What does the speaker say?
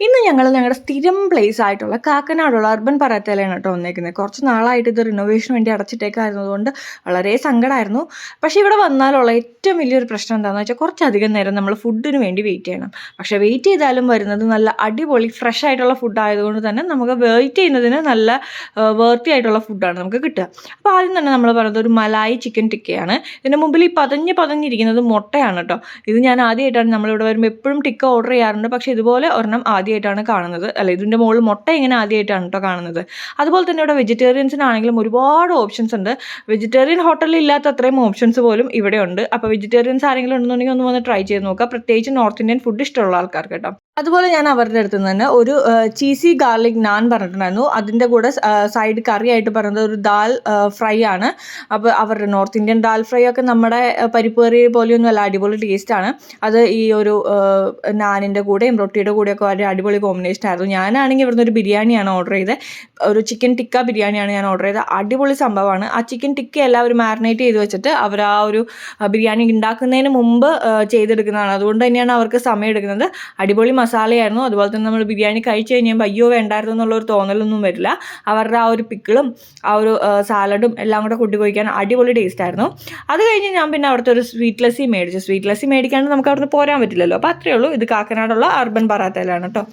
ഇന്ന് ഞങ്ങൾ ഞങ്ങളുടെ സ്ഥിരം പ്ലേസ് ആയിട്ടുള്ള കാക്കനാടുള്ള അർബൻ പറാത്തയിലാണ് കേട്ടോ വന്നേക്കുന്നത്. കുറച്ച് നാളായിട്ട് ഇത് റിനോവേഷന് വേണ്ടി അടച്ചിട്ടേക്കായിരുന്നതുകൊണ്ട് വളരെ സങ്കടമായിരുന്നു. പക്ഷേ ഇവിടെ വന്നാലുള്ള ഏറ്റവും വലിയൊരു പ്രശ്നം എന്താണെന്ന് വെച്ചാൽ കുറച്ചധികം നേരം നമ്മൾ ഫുഡിന് വേണ്ടി വെയിറ്റ് ചെയ്യണം. പക്ഷേ വെയിറ്റ് ചെയ്താലും വരുന്നത് നല്ല അടിപൊളി ഫ്രഷ് ആയിട്ടുള്ള ഫുഡ് ആയതുകൊണ്ട് തന്നെ നമുക്ക് വെയിറ്റ് ചെയ്യുന്നതിന് നല്ല വേർത്തി ആയിട്ടുള്ള ഫുഡാണ് നമുക്ക് കിട്ടുക. അപ്പോൾ ആദ്യം തന്നെ നമ്മൾ പറയുന്നത് ഒരു മലായി ചിക്കൻ ടിക്കയാണ്. ഇതിന് മുമ്പിൽ ഈ പതഞ്ഞിരിക്കുന്നത് മുട്ടയാണ് കേട്ടോ. ഇത് ഞാൻ ആദ്യമായിട്ടാണ് നമ്മളിവിടെ വരുമ്പോൾ എപ്പോഴും ടിക്ക ഓർഡർ ചെയ്യാറുണ്ട്, പക്ഷേ ഇതുപോലെ ഒരെണ്ണം ആദ്യമായിട്ടാണ് കാണുന്നത്. അല്ല, ഇതിൻ്റെ മുകളിൽ മുട്ട ഇങ്ങനെ ആദ്യമായിട്ടാണ് കേട്ടോ കാണുന്നത്. അതുപോലെ തന്നെ ഇവിടെ വെജിറ്റേറിയൻസിനാണെങ്കിലും ഒരുപാട് ഓപ്ഷൻസ് ഉണ്ട്. വെജിറ്റേറിയൻ ഹോട്ടലിൽ ഇല്ലാത്ത അത്രയും ഓപ്ഷൻസ് പോലും ഇവിടെ ഉണ്ട്. അപ്പോൾ വെജിറ്റേറിയൻസ് ആരെങ്കിലും ഉണ്ടെന്നുണ്ടെങ്കിൽ ഒന്ന് വന്ന് ട്രൈ ചെയ്ത് നോക്കുക, പ്രത്യേകിച്ച് നോർത്ത് ഇന്ത്യൻ ഫുഡ് ഇഷ്ടമുള്ള ആൾക്കാർക്ക് കേട്ടോ. അതുപോലെ ഞാൻ അവരുടെ അടുത്ത് നിന്ന് തന്നെ ഒരു ചീസി ഗാർലിക് നാൻ പറഞ്ഞിട്ടുണ്ടായിരുന്നു. അതിൻ്റെ കൂടെ സൈഡ് കറി ആയിട്ട് പറയുന്നത് ഒരു ദാൽ ഫ്രൈ ആണ്. അപ്പോൾ അവരുടെ നോർത്ത് ഇന്ത്യൻ ദാൽ ഫ്രൈ ഒക്കെ നമ്മുടെ പരിപ്പ് കറി പോലെയൊന്നും അല്ല, അടിപൊളി ടേസ്റ്റാണ്. അത് ഈ ഒരു നാനിൻ്റെ കൂടെയും റൊട്ടിയുടെ കൂടെയൊക്കെ വളരെ അടിപൊളി കോമ്പിനേഷൻ ആയിരുന്നു. ഞാനാണെങ്കിൽ ഇവിടുന്ന് ഒരു ബിരിയാണിയാണ് ഓർഡർ ചെയ്തത്. ഒരു ചിക്കൻ ടിക്ക ബിരിയാണിയാണ് ഞാൻ ഓർഡർ ചെയ്തത്. അടിപൊളി സംഭവമാണ്. ആ ചിക്കൻ ടിക്ക എല്ലാവരും മാരിനേറ്റ് ചെയ്ത് വെച്ചിട്ട് അവർ ആ ഒരു ബിരിയാണി ഉണ്ടാക്കുന്നതിന് മുമ്പ് ചെയ്തെടുക്കുന്നതാണ്. അതുകൊണ്ട് തന്നെയാണ് അവർക്ക് സമയം എടുക്കുന്നത്. അടിപൊളി മസാലയായിരുന്നു. അതുപോലെ തന്നെ നമ്മൾ ബിരിയാണി കഴിച്ച് കഴിഞ്ഞാൽ അയ്യോ വേണ്ടായിരുന്നു എന്നുള്ളൊരു തോന്നലൊന്നും വരില്ല. അവരുടെ ആ ഒരു പിക്കിളും ആ ഒരു സാലഡും എല്ലാം കൂടെ കൂട്ടി കഴിക്കാൻ അടിപൊളി ടേസ്റ്റ് ആയിരുന്നു. അത് കഴിഞ്ഞ് ഞാൻ പിന്നെ അവിടുത്തെ ഒരു സ്വീറ്റ് ലസ്സി മേടിച്ചു. സ്വീറ്റ് ലസ്സി മേടിക്കാണ്ട് നമുക്ക് അവിടുന്ന് പോരാൻ പറ്റില്ലല്ലോ. അപ്പോൾ അത്രയേ ഉള്ളൂ. ഇത് കാക്കനാടുള്ള അർബൻ പറാത്തയിലാണ് കേട്ടോ.